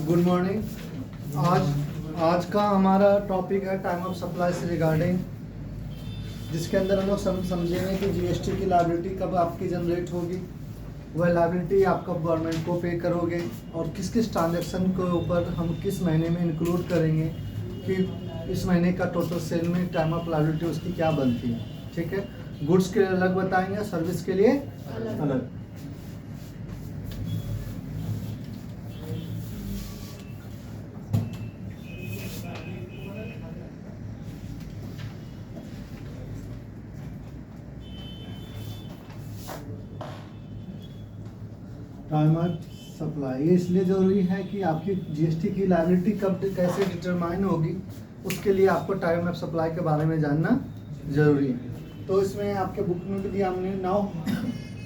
Good morning. आज का हमारा टॉपिक है टाइम ऑफ सप्लाई से रिगार्डिंग, जिसके अंदर हम लोग समझेंगे कि जीएसटी की लायबिलिटी कब आपकी जनरेट होगी, वह लायबिलिटी आप कब गवर्नमेंट को पे करोगे और किस किस ट्रांजैक्शन के ऊपर हम किस महीने में इंक्लूड करेंगे कि इस महीने का टोटल सेल में टाइम ऑफ लायबिलिटी उसकी क्या बनती है। ठीक है, गुड्स के लिए अलग बताएंगे, सर्विस के लिए अलग। टाइम ऑफ सप्लाई ये इसलिए ज़रूरी है कि आपकी जीएसटी की लायबिलिटी कब कैसे डिटरमाइन होगी, उसके लिए आपको टाइम ऑफ सप्लाई के बारे में जानना ज़रूरी है। तो इसमें आपके बुक में भी दिया हमने, now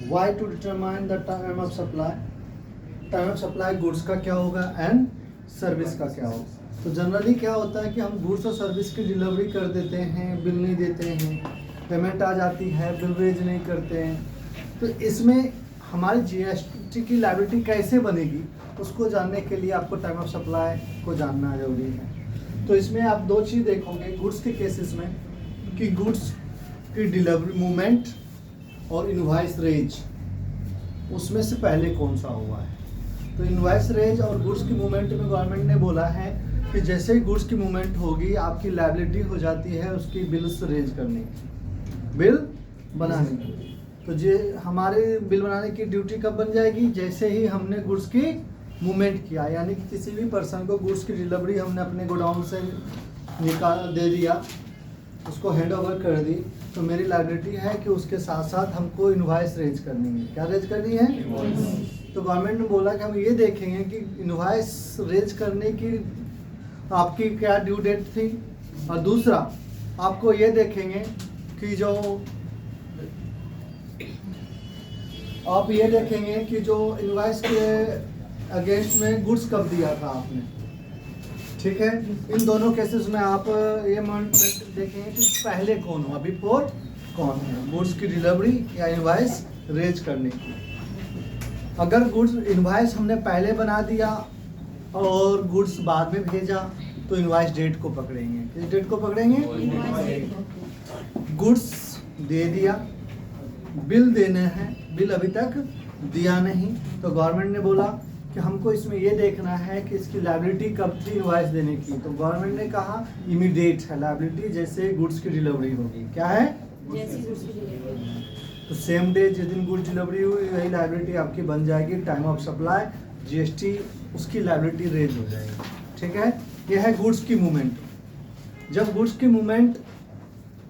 why to determine the time of supply. Time of supply goods का क्या होगा एंड सर्विस का क्या होगा। तो जनरली क्या होता है कि हम गुड्स और सर्विस की डिलीवरी कर देते हैं, बिल नहीं देते हैं, पेमेंट आ जाती है, बिल रेज नहीं करते हैं। तो इसमें हमारी जीएसटी की लायबिलिटी कैसे बनेगी, उसको जानने के लिए आपको टाइम ऑफ सप्लाई को जानना जरूरी है। तो इसमें आप दो चीज़ देखोगे गुड्स के केसेस में कि गुड्स की डिलीवरी मूवमेंट और इनवॉइस रेज, उसमें से पहले कौन सा हुआ है। तो इनवॉइस रेज और गुड्स की मूवमेंट में गवर्नमेंट ने बोला है कि जैसे ही गुड्स की मूवमेंट होगी आपकी लायबिलिटी हो जाती है उसकी बिल्स रेज करने की, बिल बनाने की। तो ये हमारे बिल बनाने की ड्यूटी कब बन जाएगी, जैसे ही हमने गुड्स की मूवमेंट किया, यानी कि किसी भी पर्सन को गुड्स की डिलीवरी हमने अपने गोडाउन से निकाल दे दिया, उसको हैंड ओवर कर दी, तो मेरी लायबिलिटी है कि उसके साथ साथ हमको इनवॉइस रेज करनी है। क्या रेज करनी है? तो गवर्नमेंट ने बोला कि हम ये देखेंगे कि इनवॉइस रेज करने की आपकी क्या ड्यू डेट थी, और दूसरा आपको ये देखेंगे कि जो आप ये देखेंगे कि जो इनवॉइस के अगेंस्ट में गुड्स कब दिया था आपने। ठीक है, इन दोनों केसेस में आप ये देखेंगे कि पहले कौन हुआ, बिफोर कौन है, गुड्स की डिलीवरी या इनवॉइस रेज करने की। अगर गुड्स इनवॉइस हमने पहले बना दिया और गुड्स बाद में भेजा तो इनवॉइस डेट को पकड़ेंगे। किस डेट को पकड़ेंगे? गुड्स दे दिया, बिल देने हैं, बिल अभी तक दिया नहीं, तो गवर्नमेंट ने बोला कि हमको इसमें ये देखना है कि इसकी लायबिलिटी कब थी इनवॉइस देने की। तो गवर्नमेंट ने कहा इमीडिएट है लायबिलिटी, जैसे गुड्स की डिलीवरी होगी। क्या है? तो सेम डे जिस दिन गुड्स डिलीवरी हुई वही लायबिलिटी आपकी बन जाएगी। टाइम ऑफ सप्लाई जीएसटी उसकी लायबिलिटी रेज हो जाएगी। ठीक है, यह है गुड्स की मूवमेंट। जब गुड्स की मूवमेंट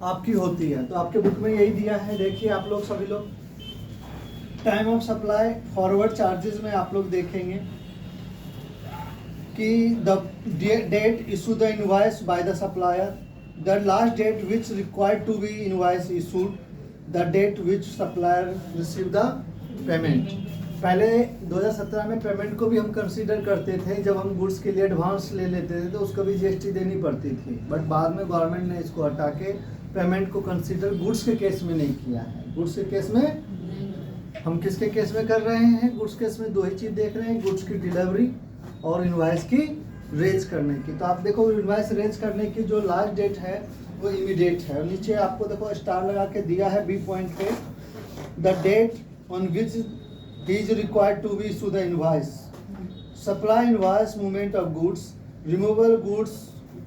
आपकी होती है तो आपके बुक में यही दिया है, देखिए आप लोग सभी लोग। Time of supply forward charges में आप लोग देखेंगे कि the date issue the invoice by the supplier, the last date which required to be invoice issued, the date which supplier receive the payment. पहले 2017 में पेमेंट को भी हम कंसीडर करते थे, जब हम गुड्स के लिए एडवांस ले लेते थे तो उसको भी जीएसटी देनी पड़ती थी, बट बाद में गवर्नमेंट ने इसको हटा के पेमेंट को कंसीडर गुड्स के केस में नहीं किया है। गुड्स के केस में हम किसके केस में कर रहे हैं? गुड्स केस में दो ही चीज़ देख रहे हैं, गुड्स की डिलीवरी और इनवॉइस की रेज करने की। तो आप देखो इनवॉइस रेज करने की जो लास्ट डेट है वो इमीडिएट है, और नीचे आपको देखो स्टार लगा के दिया है बी पॉइंट पे, the date on which he is required to be issue the invoice, supply invoice movement of goods, removal goods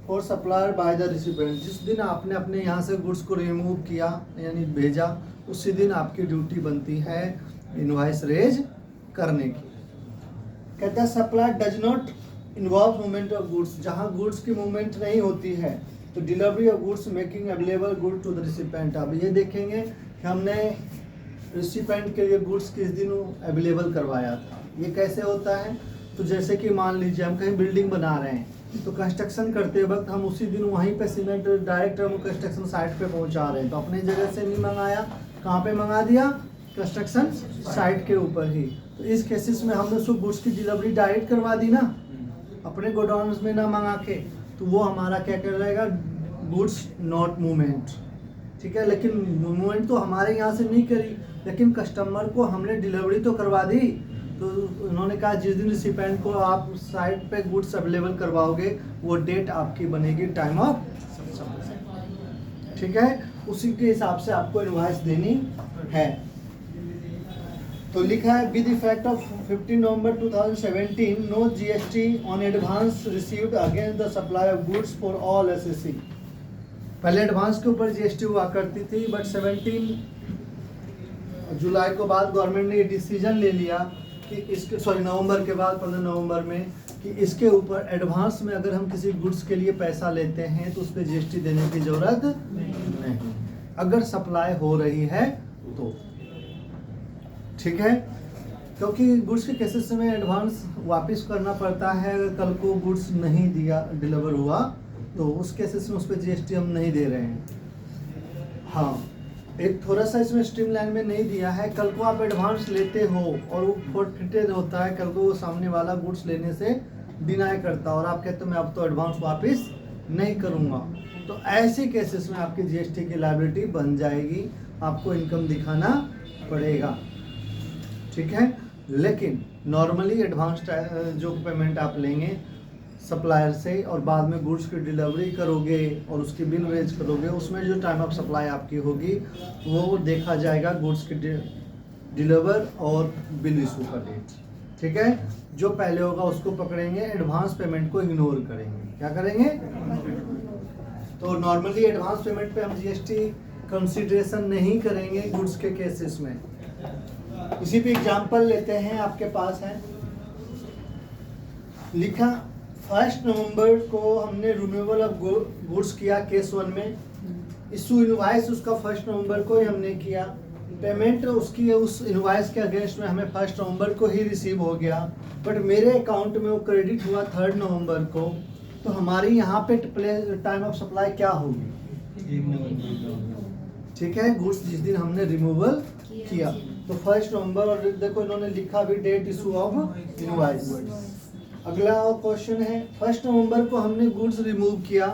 for supplier by the recipient. जिस दिन आपने अपने यहाँ से गुड्स को रिमूव किया यानी भेजा, उसी दिन आपकी ड्यूटी बनती है इनवॉइस रेज करने की। कहता है supply does not involve movement of goods, जहाँ गुड्स की मूवमेंट नहीं होती है तो delivery of goods making available good to the recipient. अब ये देखेंगे कि हमने रिसिपेंट के लिए गुड्स किस दिन अवेलेबल करवाया था। ये कैसे होता है? तो जैसे कि मान लीजिए हम कहीं बिल्डिंग बना रहे हैं, तो कंस्ट्रक्शन करते वक्त हम उसी दिन वहीं पे सीमेंट डायरेक्ट हम कंस्ट्रक्शन साइट पे पहुंचा रहे हैं, तो अपनी जगह से नहीं मंगाया, कहाँ पे मंगा दिया? कंस्ट्रक्शन साइट के ऊपर ही। तो इस केसेस में हमने उसको गुड्स की डिलीवरी डायरेक्ट करवा दी ना, अपने गोडाउन में ना मंगा के, तो वो हमारा क्या कर रहेगा? Goods not movement. ठीक है, लेकिन मूवमेंट तो हमारे यहाँ से नहीं करी, लेकिन कस्टमर को हमने डिलीवरी तो करवा दी, तो उन्होंने कहा जिस दिन रिसिपेंट को आप साइट पे गुड्स अवेलेबल करवाओगे वो डेट आपकी बनेगी टाइम ऑफ सप्लाई। ठीक है, उसी के हिसाब से आपको इनवॉइस देनी है। तो लिखा है with effect of 15 November 2017 no GST on advance received against the supply of goods for all SSC. पहले एडवांस के ऊपर जीएसटी हुआ करती थी, बट 17 जुलाई के बाद गवर्नमेंट ने ये डिसीजन ले लिया कि इसके नवंबर के बाद 15 नवंबर में कि इसके ऊपर एडवांस में अगर हम किसी गुड्स के लिए पैसा लेते हैं तो उस पर जीएसटी देने की जरूरत नहीं, अगर सप्लाई हो रही है तो। ठीक है, क्योंकि गुड्स के केसेस में एडवांस वापस करना पड़ता है, अगर कल को गुड्स नहीं दिया डिलीवर हुआ तो उस केसेस में उस पर जीएसटी हम नहीं दे रहे हैं। हाँ, एक थोड़ा सा इसमें स्ट्रीमलाइन में नहीं दिया है, कल को आप एडवांस लेते हो और वो फोर्फिटेड होता है, कल को वो सामने वाला गुड्स लेने से डिनाई करता है और आप कहते हो मैं अब तो एडवांस वापस नहीं करूँगा, तो ऐसे केसेस में आपकी जीएसटी की लायबिलिटी बन जाएगी, आपको इनकम दिखाना पड़ेगा। ठीक है, लेकिन नॉर्मली एडवांस जो पेमेंट आप लेंगे सप्लायर से और बाद में गुड्स की डिलीवरी करोगे और उसकी बिल रेज करोगे, उसमें जो टाइम ऑफ सप्लाई आपकी होगी वो देखा जाएगा गुड्स की डिलीवर और बिल इशू का डेट। ठीक है, जो पहले होगा उसको पकड़ेंगे, एडवांस पेमेंट को इग्नोर करेंगे। क्या करेंगे? तो नॉर्मली एडवांस पेमेंट पे हम जीएसटी कंसीडरेशन नहीं करेंगे गुड्स के केसेस में। इसी पे एग्जांपल लेते हैं, आपके पास है लिखा 1 नवंबर को हमने रिन्यूअल ऑफ गुड्स किया केस 1 में, इशू इनवॉइस उसका 1 नवंबर को ही हमने किया, पेमेंट उसकी उस इनवॉइस के अगेंस्ट में हमें 1 नवंबर को ही रिसीव हो गया, बट मेरे अकाउंट में वो क्रेडिट हुआ 3 नवंबर को, तो हमारी यहाँ पे टाइम ऑफ सप्लाई क्या होगी? 1 नवंबर। ठीक है, गुड्स जिस दिन हमने रिमूवल किया तो 1 नवंबर, और देखो इन्होंने लिखा भी डेट इशू ऑफ इनवॉइस। अगला क्वेश्चन है 1 नवंबर को हमने गुड्स रिमूव किया,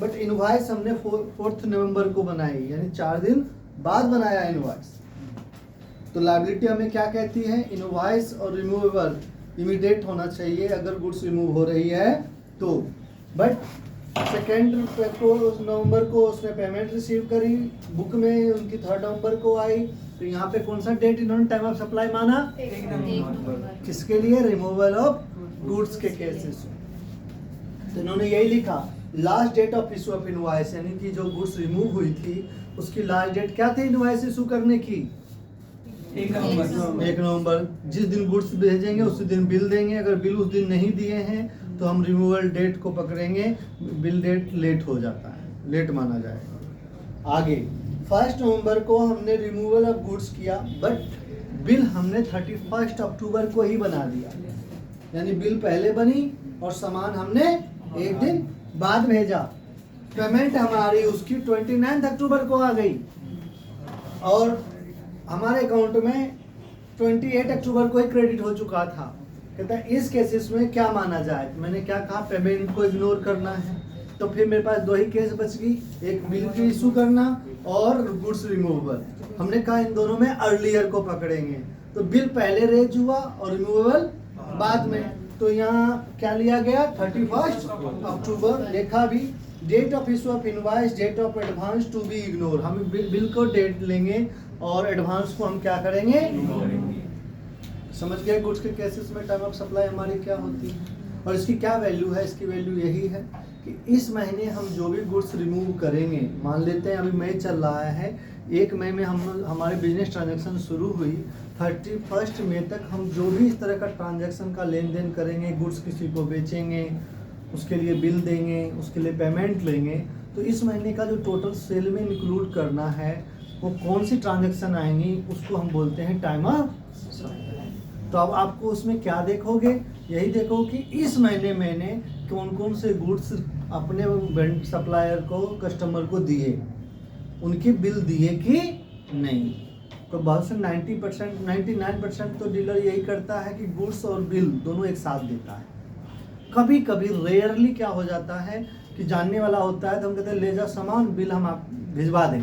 बट इनवॉइस हमने 4 नवंबर को बनाई, यानी 4 दिन बाद बनाया इनवॉइस। तो लायबिलिटी हमें क्या कहती है? इनवॉइस और रिमूवेबल इमीडिएट होना चाहिए अगर गुड्स रिमूव हो रही है तो, बट 2 नवंबर को उसने पेमेंट रिसीव करी, बुक में उनकी 3 नवंबर को आई, तो यहाँ पे कौन सा डेट इन्होंने टाइम ऑफ सप्लाई माना? 1 नवंबर। किसके लिए? रिमूवल ऑफ गुड्स के केसेस। तो इन्होंने यही लिखा last date of issue of invoice, यानी कि जो गुड्स रिमूव हुई थी उसकी लास्ट डेट क्या थी इनवॉइस इशू करने की? 1 नवंबर। जिस दिन गुड्स भेजेंगे उसी दिन बिल देंगे, अगर बिल उस दिन नहीं दिए हैं तो हम रिमूवल डेट को पकड़ेंगे, बिल डेट लेट हो जाता है, लेट माना जाएगा। आगे 1 नवंबर को हमने रिमूवल ऑफ गुड्स किया, बट बिल हमने 31 अक्टूबर को ही बना दिया, यानी बिल पहले बनी और सामान हमने एक दिन बाद भेजा, पेमेंट हमारी उसकी 29 अक्टूबर को आ गई और हमारे अकाउंट में 28 अक्टूबर को ही क्रेडिट हो चुका था। कहता है इस केसेस में क्या माना जाए? मैंने क्या कहा? पेमेंट को इग्नोर करना है, तो फिर मेरे पास 2 ही केस बच गई, एक बिल की इशू करना और गुड्स रिमूवल। हमने कहा इन दोनों में अर्लियर को पकड़ेंगे, तो बिल पहले रेज हुआ और रिमूवल बाद में, तो यहाँ क्या लिया गया? 31 अक्टूबर लिखा भी। Date of issue of invoice, date of advance to be ignore, हम बिल को डेट लेंगे और एडवांस को हम क्या करेंगे? समझ गए गुड्स के केसेस में टाइम ऑफ सप्लाई हमारी क्या होती है और इसकी क्या वैल्यू है? इसकी वैल्यू यही है कि इस महीने हम जो भी गुड्स रिमूव करेंगे, मान लेते हैं अभी मई चल रहा है, 1 मई में हम हमारे बिजनेस ट्रांजैक्शन शुरू हुई, 31 मई तक हम जो भी इस तरह का ट्रांजैक्शन का लेन देन करेंगे, गुड्स किसी को बेचेंगे, उसके लिए बिल देंगे, उसके लिए पेमेंट लेंगे, तो इस महीने का जो टोटल सेल में इंक्लूड करना है वो कौन सी ट्रांजैक्शन आएंगी, उसको हम बोलते हैं टाइम ऑफ सप्लाई। तो अब आपको उसमें क्या देखोगे? यही देखो कि इस महीने मैंने कौन कौन से गुड्स अपने सप्लायर को, कस्टमर को दिए, उनके बिल दिए कि नहीं। तो बहुत से 90%, 99% तो डीलर यही करता है कि गुड्स और बिल दोनों एक साथ देता है। कभी कभी रेयरली क्या हो जाता है कि जानने वाला होता है तो हम कहते हैं ले जा सामान, बिल हम आप भिजवा दें,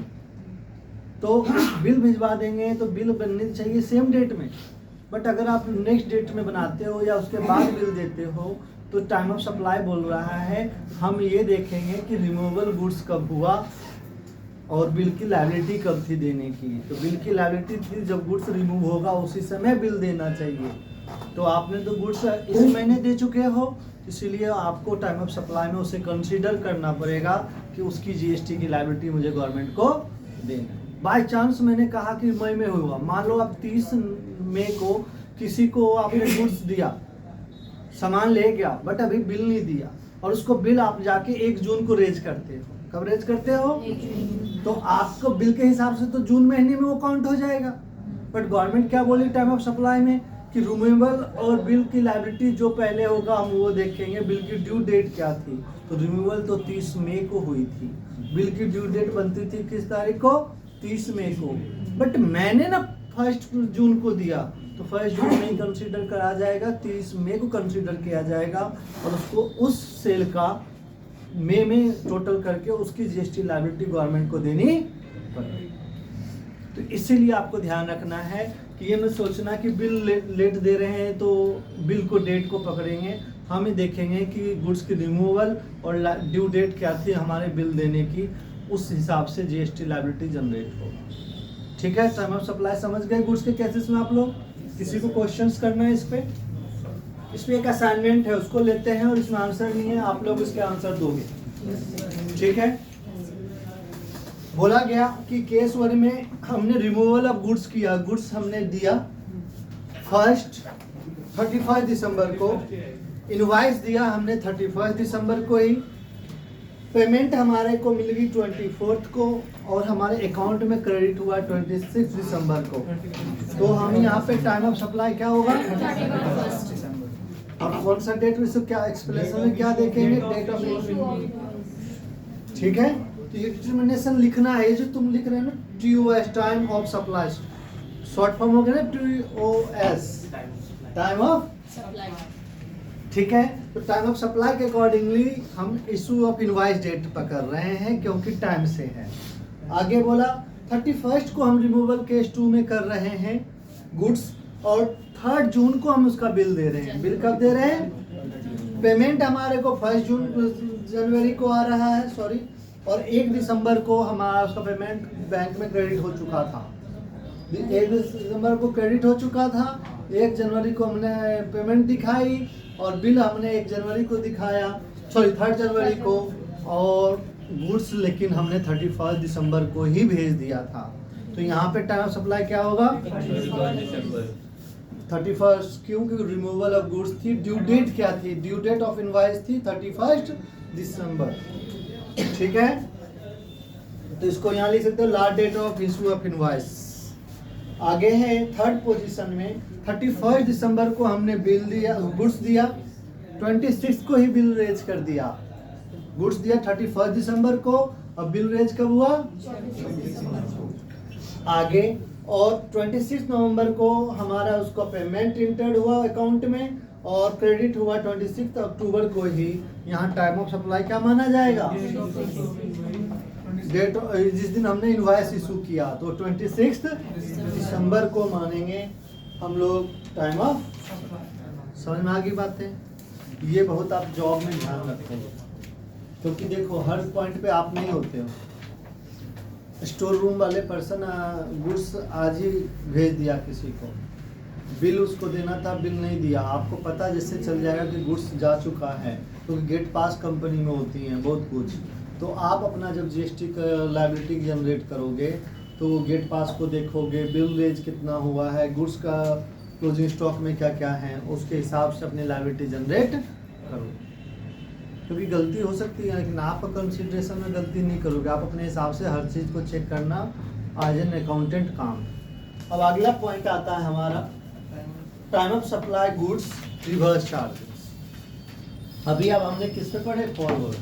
तो बिल भिजवा देंगे तो बिल बननी चाहिए सेम डेट में, बट अगर आप नेक्स्ट डेट में बनाते हो या उसके बाद बिल देते हो तो टाइम ऑफ सप्लाई बोल रहा है हम ये देखेंगे कि रिमूवेबल गुड्स कब हुआ और बिल की लायबिलिटी कब थी देने की। तो बिल की लायबिलिटी थी जब गुड्स रिमूव होगा उसी समय बिल देना चाहिए। तो आपने तो गुड्स इस महीने दे चुके हो, इसीलिए आपको टाइम ऑफ सप्लाई में उसे कंसीडर करना पड़ेगा कि उसकी जीएसटी की लायबिलिटी मुझे गवर्नमेंट को देना। बाय चांस मैंने कहा कि मई में हुआ, मान लो आप 30 मई को किसी को आपने गुड्स दिया, सामान ले गया बट अभी बिल नहीं दिया और उसको बिल आप जाके 1 जून को रेज करते हो। कब रेज करते हो? तो आपको बिल के हिसाब से तो जून महीने में वो काउंट हो जाएगा। बट गवर्नमेंट क्या बोली टाइम ऑफ सप्लाई में कि रिमूवेबल और बिल की लायबिलिटी जो पहले होगा हम वो देखेंगे। बिल की ड्यू डेट क्या थी? तो रिमूवेबल तो 30 मई को हुई थी, बिल की ड्यू डेट बनती थी किस तारीख को? 30 मई को। बट मैंने ना 1 जून को दिया तो 1 जून नहीं कंसीडर करा जाएगा, 30 मई को कंसीडर किया जाएगा और उसको उस सेल का मई में टोटल करके उसकी जीएसटी लायबिलिटी गवर्नमेंट को देनी पड़ेगी। तो इसीलिए आपको ध्यान रखना है कि ये मत सोचना कि बिल लेट दे रहे हैं तो बिल को डेट को पकड़ेंगे। हम ये देखेंगे कि गुड्स की रिमूवल और ड्यू डेट क्या थी हमारे बिल देने की, उस हिसाब से जीएसटी लायबिलिटी जनरेट होगा। ठीक है, टाइम ऑफ सप्लाई समझ गए गुड्स के केसेस में आप लोग? किसी को क्वेश्चंस करना है इस पे? एक असाइनमेंट है उसको लेते हैं और इसमें आंसर नहीं है, आप लोग इसके आंसर दोगे। ठीक है, बोला गया कि केस 1 में हमने रिमूवल ऑफ गुड्स किया, गुड्स हमने दिया 31 दिसंबर को, इनवॉइस दिया हमने 31 दिसंबर को ही, पेमेंट हमारे को मिल गई 24 को और हमारे अकाउंट में क्रेडिट हुआ 26 दिसंबर को। तो हम यहाँ पे टाइम ऑफ सप्लाई क्या होगा? अब कौन सा डेट क्या एक्सप्लेनेशन में क्या देखेंगे? Date of. ठीक है, तो ये डिटरमिनेशन लिखना है, ये जो तुम लिख रहे हो ना TOS time of supply, short form हो गया ना TOS टाइम ऑफ सप्लाई। ठीक है, तो टाइम ऑफ सप्लाई के अकॉर्डिंगली हम इशू ऑफ इनवॉइस डेट पकड़ रहे हैं क्योंकि टाइम से है। आगे बोला 31 को हम रिमूवल केस 2 में कर रहे हैं गुड्स और 3 जून को हम उसका बिल दे रहे हैं। बिल कब दे रहे हैं? पेमेंट हमारे को 1 जनवरी को आ रहा है, सॉरी, और 1 दिसंबर को हमारा उसका पेमेंट बैंक में क्रेडिट हो चुका था। 1 दिसंबर को क्रेडिट हो चुका था, 1 जनवरी को हमने पेमेंट दिखाई और बिल हमने 1 जनवरी को दिखाया, सॉरी 3 जनवरी को, और गुड्स लेकिन हमने 31 दिसंबर को ही भेज दिया था। तो यहाँ पे टाइम ऑफ सप्लाई क्या होगा? 31। क्योंकि रिमूवल ऑफ गुड्स थी, ड्यू डेट क्या थी? ड्यू डेट ऑफ इनवॉइस थी 31 दिसंबर। ठीक है, तो इसको यहाँ लिख सकते हो last date of issue of invoice. आगे है 3rd पोजीशन में 31 दिसंबर को हमने बिल दिया, गुड्स दिया, 26 को ही बिल रेज कर दिया। गुड्स दिया 31 दिसंबर को और बिल रेज कब हुआ? आगे, और 26 नवंबर को हमारा उसका पेमेंट इंटर्ड हुआ अकाउंट में और क्रेडिट हुआ 26 अक्टूबर को ही। यहाँ टाइम ऑफ सप्लाई क्या माना जाएगा? डेट जिस दिन हमने इनवॉइस इशू किया, तो 26 दिसंबर को मानेंगे हम लोग टाइम ऑफ। समझ में आ गई बातें? ये बहुत आप जॉब में ध्यान रखो, क्योंकि देखो हर पॉइंट पे आप नहीं होते हो। स्टोर रूम वाले पर्सन गुड्स आज ही भेज दिया किसी को, बिल उसको देना था, बिल नहीं दिया, आपको पता जैसे चल जाएगा कि गुड्स जा चुका है, तो गेट पास कंपनी में होती हैं बहुत कुछ। तो आप अपना जब जीएसटी का लायबिलिटी जनरेट करोगे तो गेट पास को देखोगे, बिल रेज कितना हुआ है, गुड्स का क्लोजिंग स्टॉक में क्या क्या है, उसके हिसाब से अपनी लायबिलिटी जनरेट करो। क्योंकि गलती हो सकती है लेकिन आप कंसिडरेशन में गलती नहीं करोगे, आप अपने हिसाब से हर चीज़ को चेक करना एज एन अकाउंटेंट काम। अब अगला पॉइंट आता है हमारा time of supply goods reverse charges. अभी अब हमने किस पे पढ़े? फॉरवर्ड।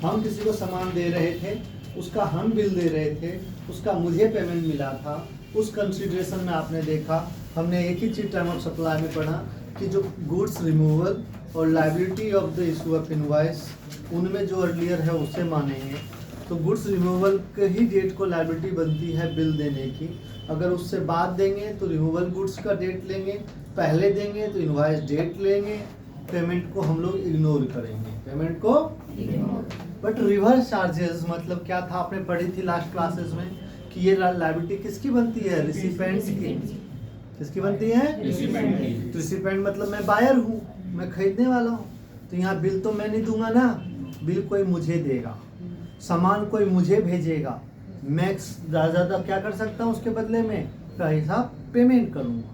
हम किसी को सामान दे रहे थे, उसका हम बिल दे रहे थे, उसका मुझे पेमेंट मिला था, उस कंसिडरेशन में आपने देखा हमने एक ही चीज टाइम ऑफ सप्लाई में पढ़ा कि जो गुड्स रिमूवल और liability of the issue of invoice, उनमें जो अर्लियर है उसे मानेंगे। तो गुड्स रिमूवल के ही डेट को लायबिलिटी बनती है बिल देने की। अगर उससे बाद देंगे तो रिमूवल गुड्स का डेट लेंगे, पहले देंगे तो इनवॉइस डेट लेंगे, पेमेंट को हम लोग इग्नोर करेंगे, पेमेंट को। बट रिवर्स चार्जेस मतलब क्या था, आपने पढ़ी थी लास्ट क्लासेस में कि ये लायबिलिटी किसकी बनती है, रिसिपेंट की। किसकी बनती है, रिसिपेंट। रिसिपेंट मतलब मैं बायर हूँ, मैं खरीदने वाला हूँ, तो यहाँ बिल तो मैं नहीं दूंगा ना, बिल कोई मुझे देगा, सामान कोई मुझे भेजेगा, मैक्स ज़्यादा क्या कर सकता हूँ उसके बदले में का हिसाब पेमेंट करूँगा।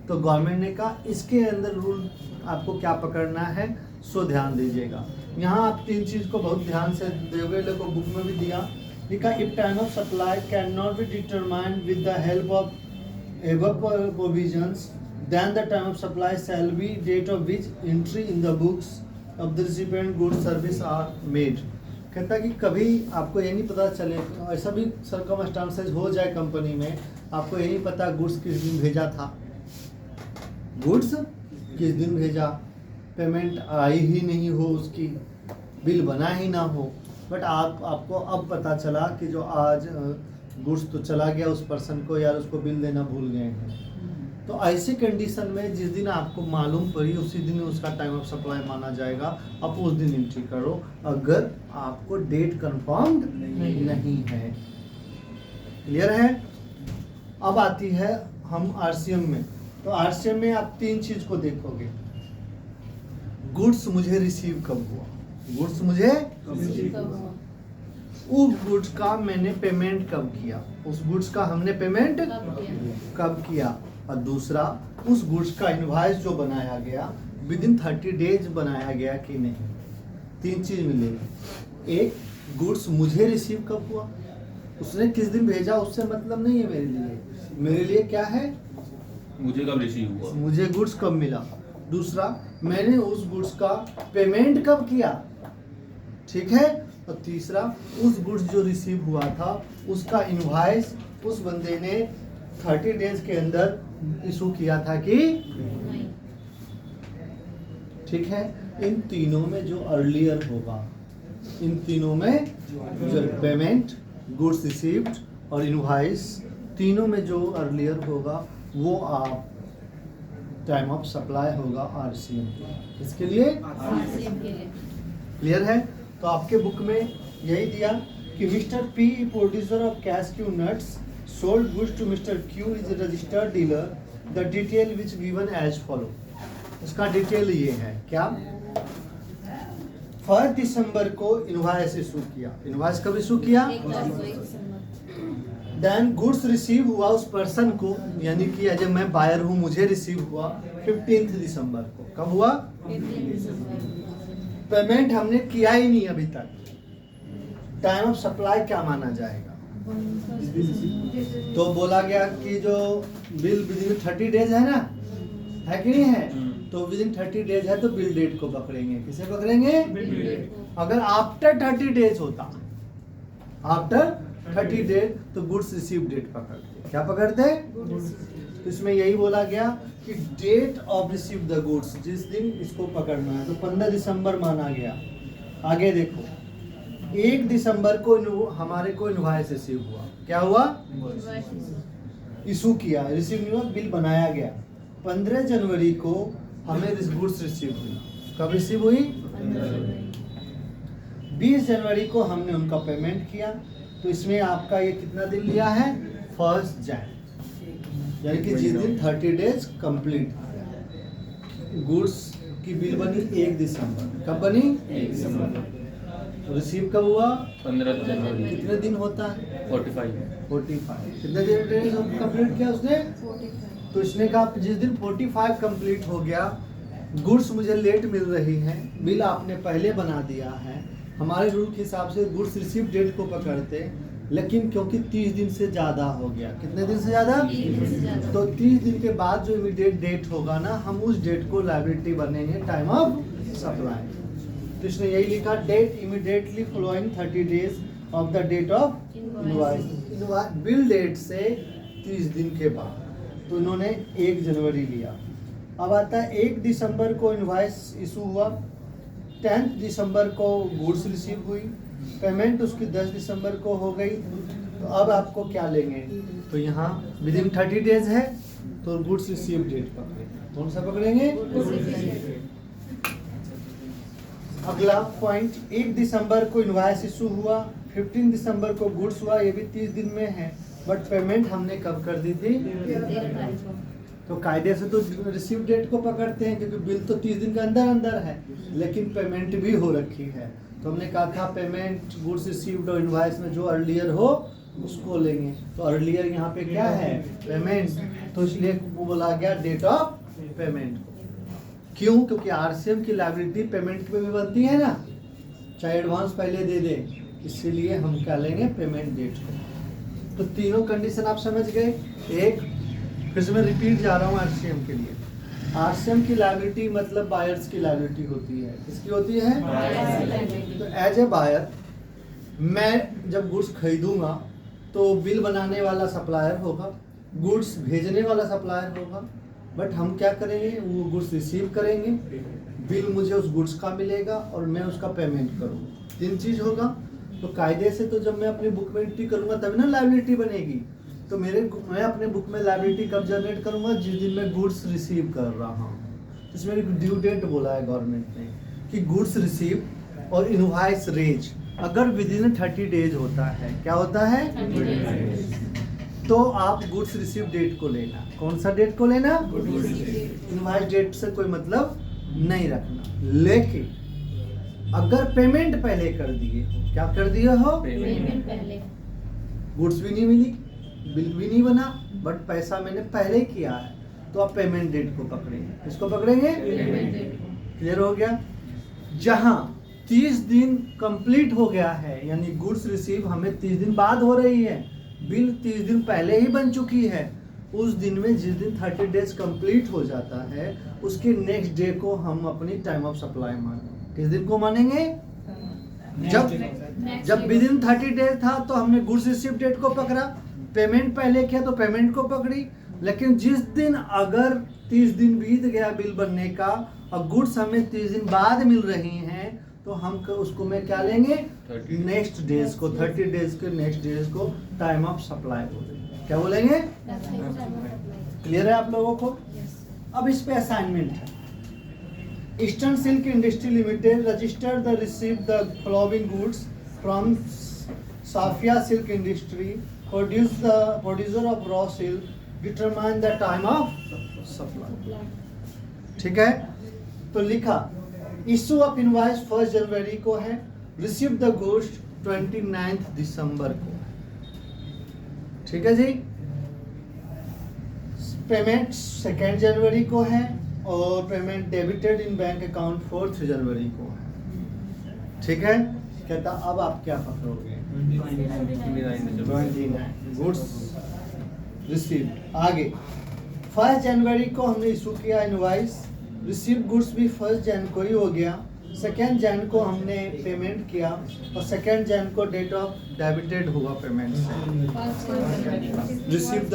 तो गवर्नमेंट ने कहा इसके अंदर रूल आपको क्या पकड़ना है, सो ध्यान दीजिएगा। यहाँ आप तीन चीज़ को बहुत ध्यान से दोगे, लोगों को बुक में भी दिया, लिखा if time of supply can not be determined with the help of above provisions, then the time of supply shall be date of which entry in the books of the recipient goods service are made। कहता है कि कभी आपको ये नहीं पता चले, ऐसा भी सर्कमस्टांसेस हो जाए कंपनी में, आपको ये नहीं पता गुड्स किस दिन भेजा था, गुड्स किस दिन भेजा, पेमेंट आई ही नहीं हो, उसकी बिल बना ही ना हो, बट आपको अब पता चला कि जो आज गुड्स तो चला गया उस पर्सन को, यार उसको बिल देना भूल गए हैं। तो ऐसी कंडीशन में जिस दिन आपको मालूम पड़ी उसी दिन उसका टाइम ऑफ सप्लाई माना जाएगा, आप उस दिन एंट्री करो अगर आपको डेट कंफर्म नहीं है। क्लियर है। अब आती है हम आरसीएम में। तो आरसीएम में आप तीन चीज को देखोगे, गुड्स मुझे रिसीव कब हुआ, गुड्स मुझे उस गुड्स का मैंने पेमेंट कब किया, उस गुड्स का हमने पेमेंट कब किया, और दूसरा उस गुड्स का इनवॉइस जो बनाया गया विद इन 30 डेज बनाया गया कि नहीं। तीन चीज मिलेगी। एक, गुड्स मुझे रिसीव कब हुआ, उसने किस दिन भेजा उससे मतलब नहीं है मेरे लिए, मेरे लिए क्या है, मुझे कब रिसीव हुआ, मुझे गुड्स कब मिला। दूसरा, मैंने उस गुड्स का पेमेंट कब किया, ठीक है। और तीसरा, उस गुड्स जो रिसीव हुआ था उसका इनवॉइस उस बंदे ने 30 डेज के अंदर इशू किया था कि नहीं, ठीक है। इन तीनों में जो अर्लियर होगा, इन तीनों में जो पेमेंट, गुड्स रिसीव्ड और इनवॉइस, तीनों में जो अर्लियर होगा वो आप टाइम ऑफ सप्लाई होगा आरसीएम। इसके लिए क्लियर है। तो आपके बुक में यही दिया कि mister P producer of cashew nuts sold goods to mister Q is registered dealer, the detail which given as follow. उसका डिटेल ये है क्या, 1 दिसंबर को इनवॉइस इशू किया, इनवॉइस कब इशू किया, देन गुड्स रिसीव हुआ उस पर्सन को, यानी कि जब मैं बायर हूं मुझे रिसीव हुआ 15 दिसंबर को। कब हुआ, पेमेंट हमने किया ही नहीं अभी तक, टाइम ऑफ सप्लाई क्या माना जाएगा। तो बोला गया कि जो बिल विद इन 30 डेज है ना, है कि नहीं है, तो विद इन 30 डेज है तो बिल डेट को पकड़ेंगे। किसे पकड़ेंगे, अगर आफ्टर 30 डेज होता, आफ्टर 30 डेज तो गुड्स रिसीव डेट पकड़ते। क्या पकड़ते, तो इसमें यही बोला गया कि date of receive the goods, जिस दिन इसको पकड़ना है, तो 15 दिसंबर माना गया। आगे देखो, 1 दिसंबर को हमारे को इनवॉइस रिसीव हुआ, क्या हुआ, इशू किया, रिसीव नहीं हुआ, बिल बनाया गया। 15 जनवरी को हमें गुड्स रिसीव हुई। कब रिसीव हुई, 20 जनवरी को हमने उनका पेमेंट किया। तो इसमें आपका ये कितना दिन लिया है, 1 जनवरी, यानी कि जिस दिन 30 डेज कंप्लीट गुड्स की बिल बनी 1 दिसंबर। कब बनी, 1 दिसंबर। रिसीव कब हुआ, 15 जनवरी। कितने दिन होता है, 45। कितने दिन कंप्लीट किया उसने, तो इसने कहा जिस दिन 45 कंप्लीट हो गया, गुड्स मुझे लेट मिल रही हैं, बिल आपने पहले बना दिया है, हमारे रूल के हिसाब से गुड्स रिसीव डेट को पकड़ते, लेकिन क्योंकि 30 दिन से ज़्यादा हो गया, कितने दिन से ज़्यादा, तो 30 दिन के बाद जो इमीडिएट डेट होगा ना, हम उस डेट को लायबिलिटी बनेंगे टाइम ऑफ सप्लाई। तो इसने यही लिखा, date immediately following 30 days of the date of invoice, bill date से 30 दिन के बाद। तो इन्होंने 1 जनवरी लिया। अब आता है 1 दिसंबर को इनवॉइस इशू हुआ, 10 दिसंबर को गुड्स रिसीव हुई, पेमेंट उसकी 10 दिसंबर को हो गई। तो अब आपको क्या लेंगे, तो यहाँ विद इन 30 डेज है तो गुड्स रिसीव डेट पकड़ेंगे। कौन सा पकड़ेंगे? अगला पॉइंट, 1 दिसंबर को इनवॉइस इशू हुआ, 15 दिसंबर को गुड्स हुआ, ये भी 30 दिन में है, बट पेमेंट हमने कब कर दी थी? तो कायदे से तो रिसीव डेट को पकड़ते हैं क्योंकि बिल तो 30 दिन के अंदर अंदर है, लेकिन पेमेंट भी हो रखी है, तो हमने कहा था पेमेंट गुड्स रिसीव्ड और इनवॉइस में जो अर्लियर हो उसको लेंगे। तो अर्लियर यहाँ पे क्या है? पेमेंट, तो इसलिए वो बोला गया डेट ऑफ पेमेंट। क्यों? क्योंकि आरसीएम की लायबिलिटी पेमेंट पे भी बनती है ना, चाहे एडवांस पहले दे दे, इसीलिए हम क्या लेंगे? पेमेंट डेट को। तो तीनों कंडीशन आप समझ गए। एक फिर से मैं रिपीट जा रहा हूँ आरसीएम के लिए। आरसीएम की लायबिलिटी मतलब बायर्स की लायबिलिटी होती है। किसकी होती है? तो एज ए बायर मैं जब गुड्स खरीदूंगा तो बिल बनाने वाला सप्लायर होगा, गुड्स भेजने वाला सप्लायर होगा, बट हम क्या करेंगे? वो गुड्स रिसीव करेंगे, बिल मुझे उस गुड्स का मिलेगा और मैं उसका पेमेंट करूँगा। 3 चीज़ होगा। तो कायदे से तो जब मैं अपनी बुक में एंट्री करूँगा तभी ना लायबिलिटी बनेगी। तो मैं अपने बुक में लायबिलिटी कब जनरेट करूँगा? जिस दिन मैं गुड्स रिसीव कर रहा हूँ। इसमें एक ड्यू डेट बोला है गवर्नमेंट ने कि गुड्स रिसीव और इनवॉइस रेज अगर विद इन 30 डेज होता है। क्या होता है? 30 तो आप गुड्स रिसीव डेट को लेना। कौन सा डेट को लेना? इनवॉइस डेट से कोई मतलब नहीं रखना। लेकिन अगर पेमेंट पहले कर दिए हो, क्या कर दिए हो? पेमेंट पहले, गुड्स भी नहीं मिली, बिल भी नहीं बना, बट पैसा मैंने पहले ही किया है, तो आप पेमेंट डेट को पकड़ेंगे। किसको पकड़ेंगे? क्लियर हो गया? जहां 30 दिन कंप्लीट हो गया है, यानी गुड्स रिसीव हमें 30 दिन बाद हो रही है, बिल 30 दिन पहले ही बन चुकी है, उस दिन में जिस दिन 30 डेज कंप्लीट हो जाता है उसके नेक्स्ट डे को हम अपनी टाइम ऑफ सप्लाई मानेंगे। किस दिन को मानेंगे? जब विद इन 30 डेज था तो हमने गुड्स रिसीव डेट को पकड़ा, पेमेंट पहले किया तो पेमेंट को पकड़ी। लेकिन जिस दिन अगर 30 दिन बीत गया बिल बनने का और गुड्स हमें 30 दिन बाद मिल रही हैं, तो हम उसको में क्या लेंगे? नेक्स्ट डेज को, 30 डेज के नेक्स्ट डेज को टाइम ऑफ सप्लाई बोलेंगे। क्या बोलेंगे? क्लियर है आप लोगों को? अब इस पे असाइनमेंट है। Eastern silk industry limited registered the receive the following goods from Safia silk industry, producer of raw silk, determine the time of supply. ठीक है? तो लिखा इशू ऑफ इनवॉइस 1 जनवरी को है, रिसीव द गुड्स 29 दिसंबर को। ठीक है जी? पेमेंट 2 जनवरी को है और payment debited in bank account 4 जनवरी को है। ठीक है? कहता अब आप क्या पकड़ोगे? 29 गुड्स रिसीव्ड। आगे 1 जनवरी को हमने इशू किया इनवॉइस, रिसीव गुड्स भी 1 जन को ही हो गया। 2 जन को हमने पेमेंट किया और 2 जन को डेट ऑफ डेबिटेड हुआ पेमेंट से। रिसीव द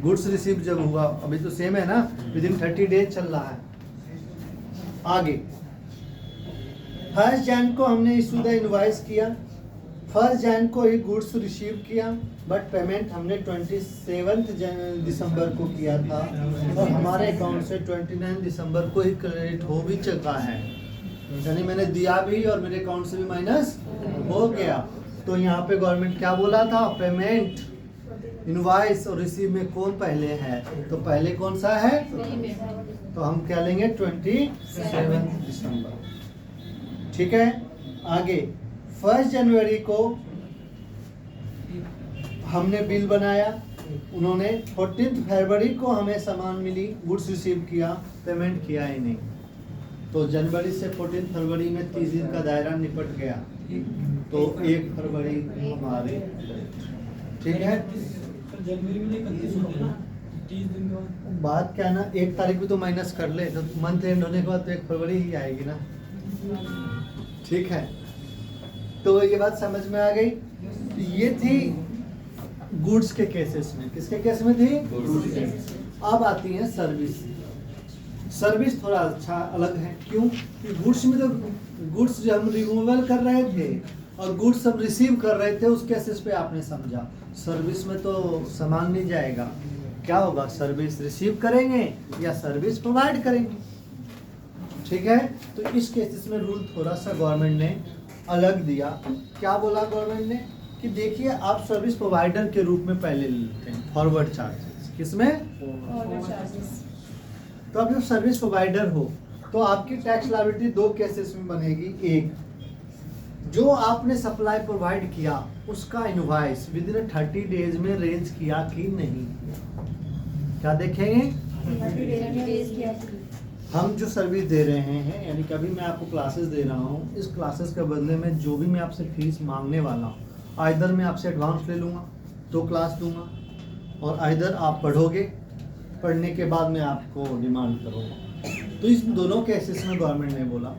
गुड्स रिसीव जब हुआ, अभी तो सेम है ना, विद इन 30 डेज चल रहा है। आगे 1 जन को हमने इशू द इनवॉइस किया, 1 जन को ही गुड्स रिसीव किया, बट पेमेंट हमने 27 दिसंबर को किया था और हमारे अकाउंट से 29 दिसंबर को ही क्रेडिट हो भी चुका है, यानी मैंने दिया भी और मेरे अकाउंट से भी माइनस हो गया। तो यहाँ पे गवर्नमेंट क्या बोला था? पेमेंट, इनवॉइस और रिसीव में कौन पहले है? तो पहले कौन सा है? तो हम क्या लेंगे? 27 दिसंबर। ठीक है? आगे 1 जनवरी को हमने बिल बनाया, उन्होंने 14 फरवरी को हमें सामान मिली, गुड्स रिसीव किया, पेमेंट किया ही नहीं। तो जनवरी से 14 फरवरी में 30 दिन का दायरा निपट गया, तो 1 फरवरी हमारी। ठीक है? जनवरी में 30 दिन का बात क्या ना, 1 तारीख भी तो माइनस कर ले, तो मंथ एंड होने के बाद तो 1 फरवरी ही आएगी ना। ठीक है? तो ये बात समझ में आ गई। ये थी गुड्स के केसेस में। किसके केस में थी? अब आती है सर्विस। सर्विस थोड़ा अच्छा अलग है। क्यों? कि गुड्स में तो गुड्स जो हम रिमूवल कर रहे थे और गुड्स हम रिसीव कर रहे थे, उस केसेस पे आपने समझा। सर्विस में तो सामान नहीं जाएगा, क्या होगा, सर्विस रिसीव करेंगे या सर्विस प्रोवाइड करेंगे। ठीक है, तो इस केसेस में रूल थोड़ा सा गवर्नमेंट ने अलग दिया। क्या बोला गवर्नमेंट ने कि देखिए आप सर्विस प्रोवाइडर के रूप में पहले लेते हैं फॉरवर्ड चार्जेस, किसमें, तो आप जब सर्विस प्रोवाइडर हो तो आपकी टैक्स लायबिलिटी दो केसेस में बनेगी। एक, जो आपने सप्लाई प्रोवाइड किया उसका इनवॉइस विद इन 30 डेज में रेंज किया कि नहीं किया। क्या देखेंगे, हम जो सर्विस दे रहे हैं, यानी कि अभी मैं आपको क्लासेस दे रहा हूँ, इस क्लासेस के बदले में जो भी मैं आपसे फीस मांगने वाला हूँ, आइदर मैं आपसे एडवांस ले लूँगा, 2 क्लास दूंगा, और आइदर आप पढ़ोगे, पढ़ने के बाद मैं आपको डिमांड करूँगा। तो इस दोनों केसेस में गवर्नमेंट ने बोला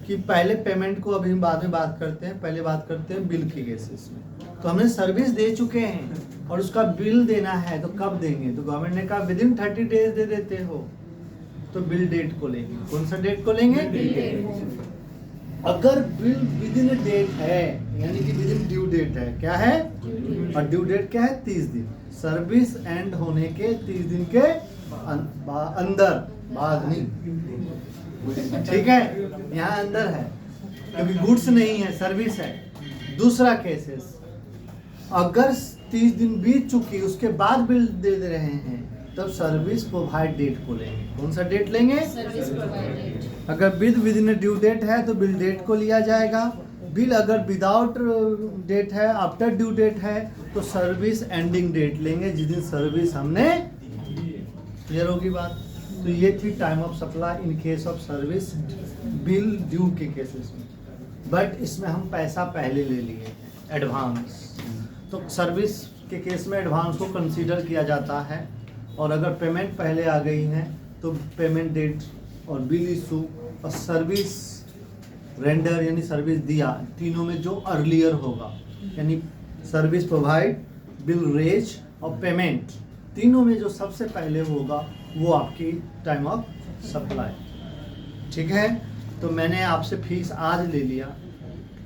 कि पहले पेमेंट को अभी हम बाद में बात करते हैं, पहले बात करते हैं बिल के केसेस में। तो हमने सर्विस दे चुके हैं और उसका बिल देना है, तो कब देंगे, तो गवर्नमेंट ने कहा विद इन 30 डेज दे देते हो, तो बिल डेट को लेंगे। कौन सा डेट को लेंगे, बिल डेट। अगर बिल विद इन डेट है, यानी कि विद इन ड्यू डेट है, क्या है, और ड्यू डेट क्या है, 30 दिन, सर्विस एंड होने के 30 दिन के अंदर, बाद नहीं, ठीक है, यहाँ अंदर है क्योंकि गुड्स नहीं है, सर्विस है। दूसरा केसेस, अगर 30 दिन बीत चुकी उसके बाद बिल दे रहे हैं, तब सर्विस प्रोवाइड डेट को लेंगे। कौन सा डेट लेंगे, सर्विस प्रोवाइडेड। अगर विद इन ड्यू डेट है तो बिल डेट को लिया जाएगा। बिल अगर विदाउट डेट है, आफ्टर ड्यू डेट है, तो सर्विस एंडिंग डेट लेंगे, जिस दिन सर्विस हमने, क्लियर होगी बात। तो ये थी time of supply in case of service bill due के केसेस में। बट इसमें हम पैसा पहले ले लिए हैं, एडवांस। तो सर्विस के केस में एडवांस को कंसीडर किया जाता है, और अगर पेमेंट पहले आ गई है तो पेमेंट डेट और बिल इशू और सर्विस रेंडर यानी सर्विस दिया, तीनों में जो अर्लियर होगा, यानी सर्विस प्रोवाइड, बिल रेज और पेमेंट, तीनों में जो सबसे पहले होगा वो आपकी टाइम ऑफ सप्लाई। ठीक है, तो मैंने आपसे फीस आज ले लिया,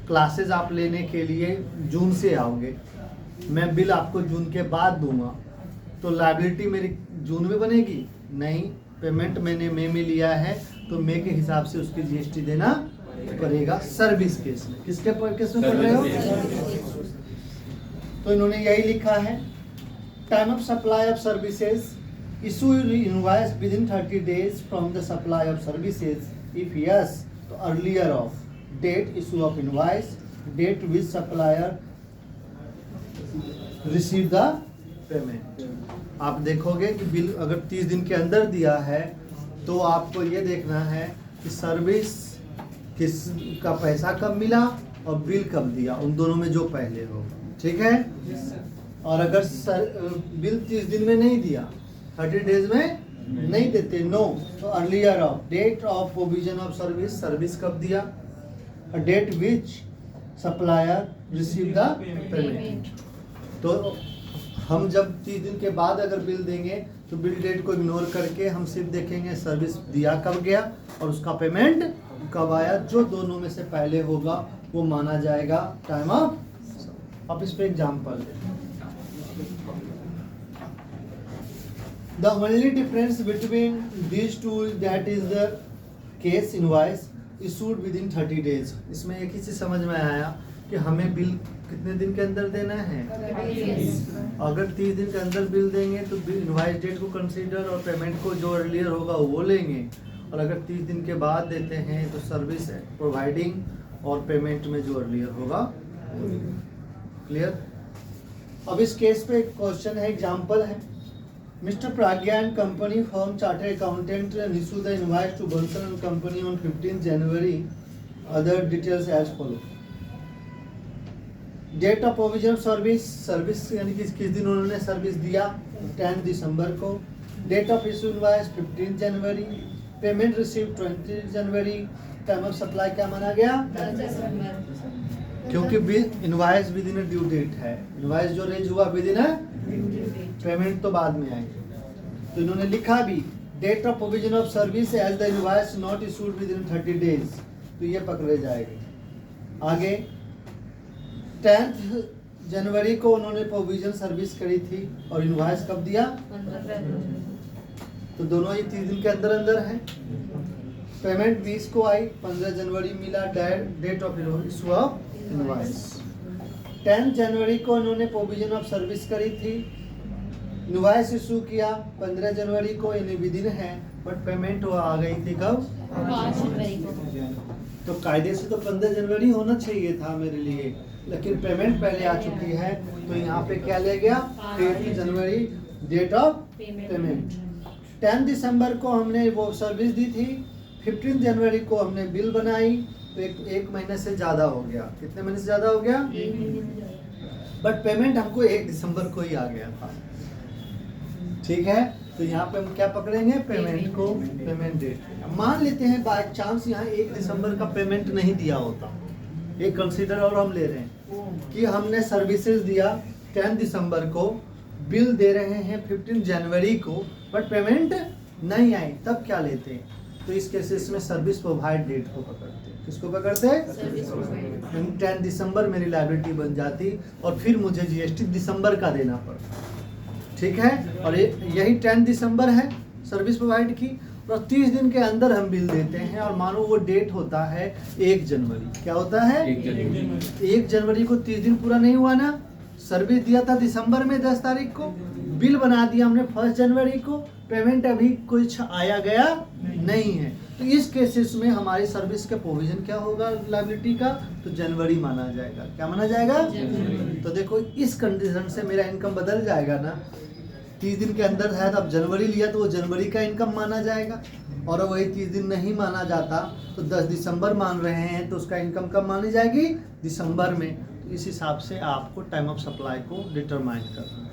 क्लासेस आप लेने के लिए जून से आओगे, मैं बिल आपको जून के बाद दूंगा, तो लायबिलिटी मेरी जून में बनेगी नहीं, पेमेंट मैंने मई में लिया है तो मई के हिसाब से उसकी जीएसटी देना पड़ेगा सर्विस केस में। किसके केस में पढ़ रहे हो, तो इन्होंने यही लिखा है, time of supply of services, issue invoice within 30 days from the supply of services, if yes तो earlier of date issue of invoice, date with supplier receive the payment. आप देखोगे कि बिल अगर 30 दिन के अंदर दिया है तो आपको ये देखना है कि सर्विस किस का पैसा कब मिला और बिल कब दिया, उन दोनों में जो पहले हो। ठीक है, और अगर बिल 30 दिन में नहीं दिया, 30 डेज में नहीं देते, नो, तो earlier of date of provision of service, service कब दिया, date which supplier receive the payment. तो हम जब 30 दिन के बाद अगर बिल देंगे तो बिल डेट को इग्नोर करके हम सिर्फ देखेंगे सर्विस दिया कब गया और उसका पेमेंट कब आया, जो दोनों में से पहले होगा वो माना जाएगा टाइम ऑफ। अब इस पे example, the only difference between these two that is the case invoice issued within 30 days. इसमें एक ही चीज समझ में आया कि हमें बिल कितने दिन के अंदर देना है, अगर 30 दिन के अंदर बिल देंगे तो इनवॉइस डेट को कंसीडर और पेमेंट को जो अर्लियर होगा वो लेंगे, और अगर 30 दिन के बाद देते हैं तो सर्विस प्रोवाइडिंग और पेमेंट में जो अर्लियर होगा। क्लियर। अब इस केस पे क्वेश्चन है, एग्जांपल है, mister Pragya and company firm chartered accountant issue the invoice to Bansal and company on 15 January, other details as follow. Date of provision service, service यानी कि किस दिन उन्होंने सर्विस दिया, 10 दिसंबर को। डेट ऑफ इशू इनवॉइस 15 जनवरी, पेमेंट रिसीव 20 जनवरी, टाइम ऑफ सप्लाई क्या माना गया, 10 दिसंबर, क्योंकि invoice within due date है, इनवॉइस जो रेंज हुआ विद इन, पेमेंट तो बाद में आएगी। तो इन्होंने लिखा भी date of provision of service as the invoice not issued within 30 days, तो ये पकड़े जाएगी। आगे 10th जनवरी को उन्होंने प्रोविजन सर्विस करी थी और इनवॉइस कब दिया? 15 तो दोनों ही 30 दिन के अंदर अंदर है। पेमेंट 20 को आई, 15 जनवरी मिला, date of issue of invoice. 10 जनवरी को उन्होंने प्रोविजन ऑफ सर्विस करी थी, इनवॉइस इशू किया 15 जनवरी को, यानी विदिन है, बट पेमेंट वो आ गई थी कब? 5 जनवरी को। तो कायदे से तो 15 जनवरी होना चाहिए था मेरे लिए, लेकिन पेमेंट पहले आ चुकी है, तो यहाँ पे क्या ले गया? 8 जनवरी डेट ऑफ पेमेंट। 10 दिसंबर को हमने वो सर्विस दी थी, 15 जनवरी को हमने बिल बनाई, तो एक महीने से ज़्यादा हो गया। कितने महीने से ज़्यादा हो गया? बट पेमेंट हमको 1 दिसंबर को ही आ गया था। ठीक है, तो यहाँ पे हम क्या पकड़ेंगे? पेमेंट को, पेमेंट डेट। मान लेते हैं बाय चांस यहाँ 1 दिसंबर का पेमेंट नहीं दिया होता, एक कंसीडर और हम ले रहे हैं कि हमने सर्विसेज दिया 10 दिसंबर को, बिल दे रहे हैं 15 जनवरी को, बट पेमेंट नहीं आई, तब क्या लेते हैं? तो इस केसेस में सर्विस प्रोवाइड डेट को पकड़ते हैं। किसको पकड़ते हैं? Service provide. 10 दिसंबर मेरी लायबिलिटी बन जाती और फिर मुझे जीएसटी दिसंबर का देना पड़ता। ठीक है, और यही 10 दिसंबर है सर्विस प्रोवाइड की, और 30 दिन के अंदर हम बिल देते हैं, और मानो वो डेट होता है 1 जनवरी। क्या होता है? 1 जनवरी को 30 दिन पूरा नहीं हुआ ना, सर्विस दिया था दिसंबर में 10 तारीख को, बिल बना दिया हमने 1 जनवरी को, पेमेंट अभी कुछ आया गया नहीं है, तो इस केसेस में हमारी सर्विस का प्रोविजन क्या होगा लायबिलिटी का? तो जनवरी माना जाएगा। क्या माना जाएगा? तो देखो इस कंडीशन से मेरा इनकम बदल जाएगा ना, 30 दिन के अंदर है तो अब जनवरी लिया तो वो जनवरी का इनकम माना जाएगा, और वही 30 दिन नहीं माना जाता तो 10 दिसंबर मान रहे हैं तो उसका इनकम कब मानी जाएगी? दिसंबर में। तो इस हिसाब से आपको टाइम ऑफ सप्लाई को डिटरमाइन करना है।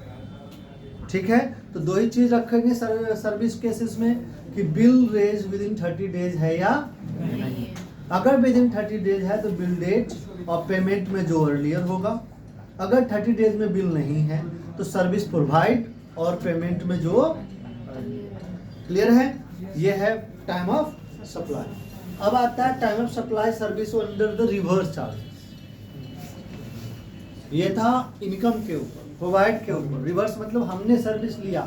ठीक है, तो दो ही चीज़ रखेंगे सर्विस केसेस में कि bill raise within 30 days है या नहीं। अगर विद इन 30 डेज है तो बिल डेट और पेमेंट में जो अर्लियर होगा, अगर 30 डेज में बिल नहीं है तो सर्विस प्रोवाइड और पेमेंट में जो। क्लियर है? ये है टाइम ऑफ सप्लाई। अब आता है time of supply service under the reverse charge. ये था इनकम के ऊपर, प्रोवाइड के ऊपर। रिवर्स मतलब हमने सर्विस लिया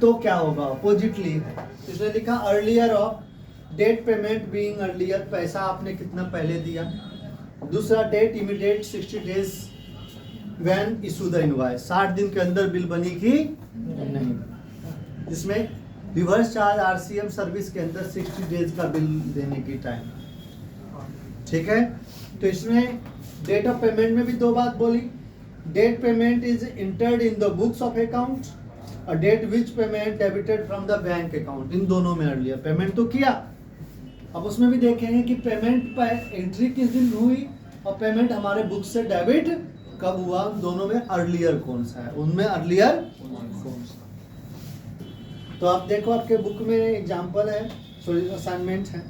तो क्या होगा? अपोजिटली है। इसमें लिखा earlier of, date payment being earlier, पैसा आपने कितना पहले दिया। दूसरा date immediate 60 days when issue the invoice, 60 दिन के अंदर बिल बनी कि नहीं। जिसमें रिवर्स चार्ज आरसीएम सर्विस के अंदर 60 डेज का बिल देने की टाइम। ठीक है, तो इसमें डेट ऑफ पेमेंट में भी दो बात बोली। Date payment is entered in the books of account और date which payment debited from the bank account. इन दोनों में अर्लियर पेमेंट तो किया, अब उसमें भी देखेंगे कि पेमेंट पर एंट्री किस दिन हुई और पेमेंट हमारे बुक से डेबिट कब हुआ। दोनों में अर्लियर कौन सा है, उनमें अर्लियर कौन सा। तो आप देखो आपके बुक में एग्जांपल है, सॉरी असाइनमेंट है।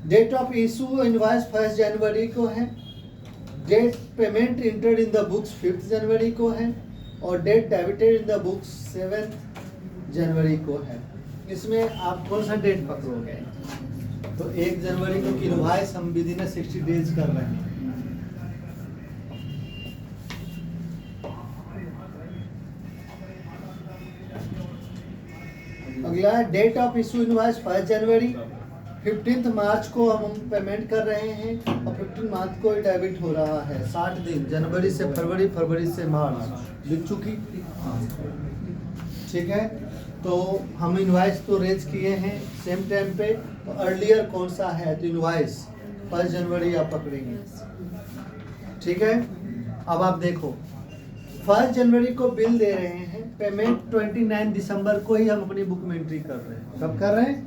डेट ऑफ इशू इनवॉइस 1 जनवरी को है, date payment entered in the books 5 जनवरी को है, और date debited in the books 7 जनवरी को है। इसमें आप कौन सा डेट पकड़ोगे? तो 1 जनवरी को की इनवॉइस हम विद इन 60 डेज कर रहे हैं। अगला है डेट ऑफ इशू इनवॉइस 1 जनवरी, 15 मार्च को हम पेमेंट कर रहे हैं और 15 मार्च को डेबिट हो रहा है। 60 दिन, जनवरी से फरवरी, फरवरी से मार्च लिख चुकी। ठीक है, तो हम इनवॉइस तो रेज किए हैं सेम टाइम पे, तो अर्लियर कौन सा है? तो इनवॉइस 1 जनवरी आप पकड़ेंगे। ठीक है, अब आप देखो 1 जनवरी को बिल दे रहे हैं, पेमेंट 29 दिसंबर को ही हम अपनी बुक में एंट्री कर रहे हैं। कब कर रहे हैं?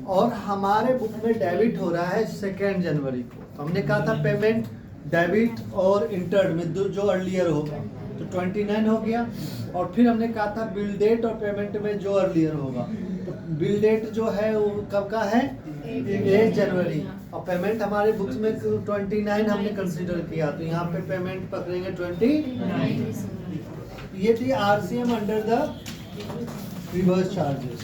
और हमारे बुक में डेबिट हो रहा है 2 जनवरी को। तो हमने कहा था पेमेंट डेबिट और इंटर्ड में जो अर्लियर होगा, तो 29 हो गया। और फिर हमने कहा था बिल डेट और पेमेंट में जो अर्लियर होगा, तो बिल डेट जो है वो कब का है? 1 जनवरी, और पेमेंट हमारे बुक्स में 29 हमने कंसीडर किया, तो यहाँ पे पेमेंट पकड़ेंगे 29। ये थी RCM under the reverse charges.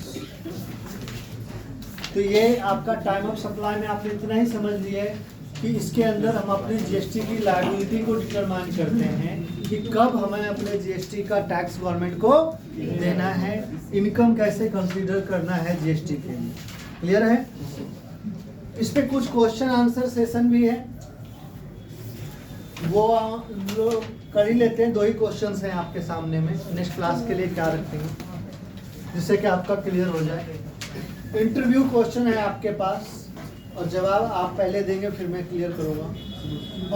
तो ये आपका टाइम ऑफ सप्लाई में आपने इतना ही समझ लिया है कि इसके अंदर हम अपने जीएसटी की लायबिलिटी को डिटरमाइन करते हैं कि कब हमें अपने जीएसटी का टैक्स गवर्नमेंट को देना है, इनकम कैसे कंसीडर करना है जीएसटी के लिए। क्लियर है? इस पे कुछ क्वेश्चन आंसर सेशन भी है, वो लोग कर ही लेते हैं। 2 ही क्वेश्चंस हैं आपके सामने में, नेक्स्ट क्लास के लिए क्या रखेंगे जिससे कि आपका क्लियर हो जाए। इंटरव्यू क्वेश्चन है आपके पास और जवाब आप पहले देंगे फिर मैं क्लियर करूंगा।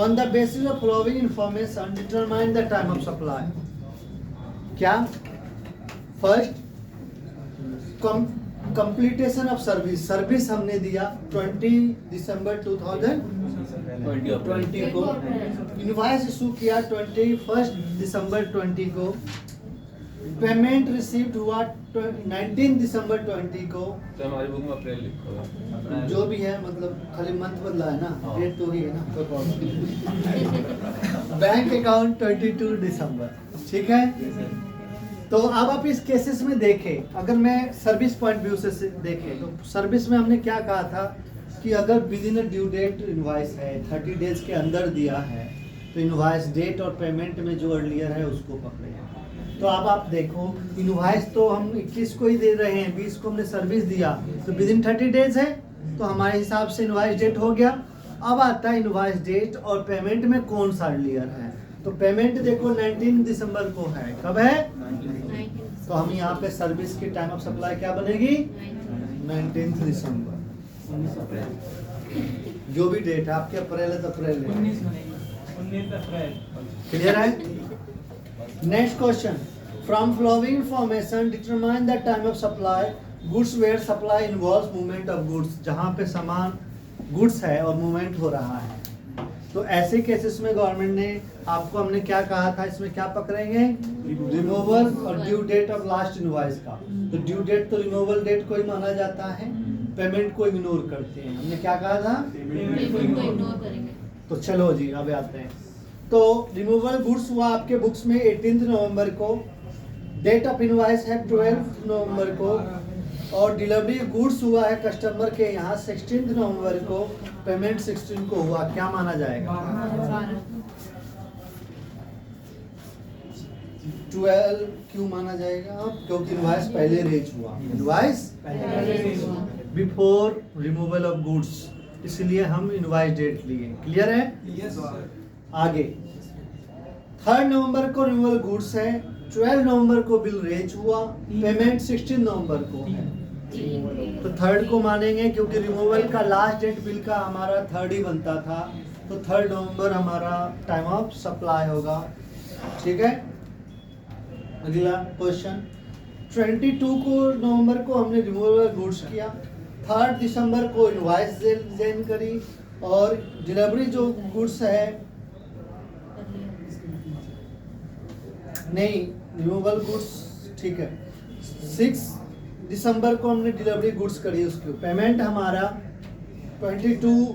On the basis of following information determine the time of supply. क्या? First, completion of service. Service हमने दिया 20 दिसंबर 2020 को, इनवॉइस इशू किया 21 दिसंबर 20 को, पेमेंट रिसीव्ड हुआ 19 दिसंबर 20 को। तो हमारी बुक में अप्रैल लिखा हुआ है। जो भी है, मतलब खाली मंथ बदला है ना, डेट तो ही है ना, कोई प्रॉब्लम नहीं। बैंक अकाउंट 22 दिसंबर, ठीक है। तो अब आप इस केसेस में देखें, अगर मैं सर्विस पॉइंट व्यू से देखें तो सर्विस में हमने क्या कहा था कि अगर within due date invoice है, 30 डेज के अंदर दिया है, तो इनवॉइस डेट और पेमेंट में जो अर्लियर है उसको पकड़े। तो अब आप देखो, इनवॉइस तो हम 21 को ही दे रहे हैं, 20 को हमने सर्विस दिया, तो विद इन 30 डेज है, तो हमारे हिसाब से इनवॉइस डेट हो गया। अब आता है इनवॉइस डेट और पेमेंट में कौन सा अर्लियर है। तो पेमेंट देखो 19 दिसंबर को है, कब है? तो हम यहाँ पे सर्विस की टाइम ऑफ सप्लाई क्या बनेगी? 19 दिसंबर। जो भी डेट है आपके, अप्रैल है तो अप्रैल है। 19 अप्रैल। क्लियर है? Next question, from flowing information determine the time of supply goods where supply involves movement of goods. जहाँ पे सामान गुड्स है और मूवमेंट हो रहा है, तो ऐसे केसेस में गवर्नमेंट ने आपको, हमने क्या कहा था, इसमें क्या पकड़ेंगे? रिमूवल और due date of last invoice का। तो ड्यू डेट तो रिमूवल डेट को ही माना जाता है, पेमेंट को इग्नोर करते हैं। हमने क्या कहा था? पेमेंट को इग्नोर करेंगे। तो चलो जी अब आते हैं। तो रिमूवल गुड्स हुआ आपके बुक्स में 18 नवंबर को, डेट ऑफ इनवॉइस है 12 नवंबर को, और डिलीवरी गुड्स हुआ है कस्टमर के यहाँ 16 नवंबर को, पेमेंट 16 को हुआ। क्या माना जाएगा? 12 क्यों माना जाएगा? क्योंकि इनवॉइस पहले रेज हुआ, invoice before removal of goods, इसलिए हम इनवॉइस डेट लिए। क्लियर है? आगे 3 नवंबर को रिमूवल गुड्स है, 12 नवंबर को बिल रेज हुआ, पेमेंट 16 नवंबर को है। तो 3rd को मानेंगे क्योंकि रिमूवल का लास्ट डेट बिल का हमारा 3rd ही बनता था, तो 3 नवंबर हमारा टाइम ऑफ सप्लाई होगा। ठीक है। अगला क्वेश्चन, 22 को नवंबर को हमने रिमूवल गुड्स किया, 3 दिसंबर को इनवॉइस जेन करी, और डिलीवरी जो गुड्स है, नहीं रिमूवल गुड्स, ठीक है, 6 दिसंबर को हमने डिलीवरी गुड्स करी, उसकी पेमेंट हमारा 22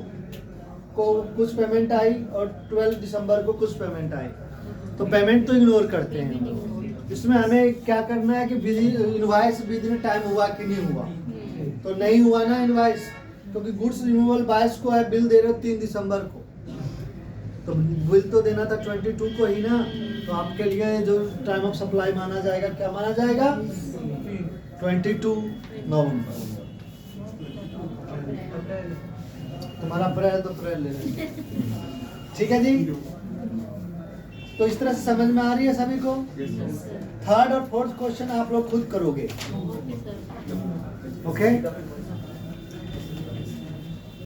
को कुछ पेमेंट आई और 12 दिसंबर को कुछ पेमेंट आई। तो पेमेंट तो इग्नोर करते हैं। इसमें हमें क्या करना है कि इनवॉइस विद इन टाइम हुआ कि नहीं हुआ। तो नहीं हुआ ना इनवॉइस, क्योंकि गुड्स रिमूवल 22 को है, बिल दे रहे हो 3 दिसंबर को, तो बिल तो देना था 22 को ही ना। तो आपके लिए जो टाइम ऑफ सप्लाई माना जाएगा, क्या माना जाएगा? 22 नवंबर। तुम्हारा अप्रैल तो अप्रैल ले लेंगे। ठीक है जी। तो इस तरह से समझ में आ रही है सभी को? 3rd और 4th क्वेश्चन आप लोग खुद करोगे। ओके।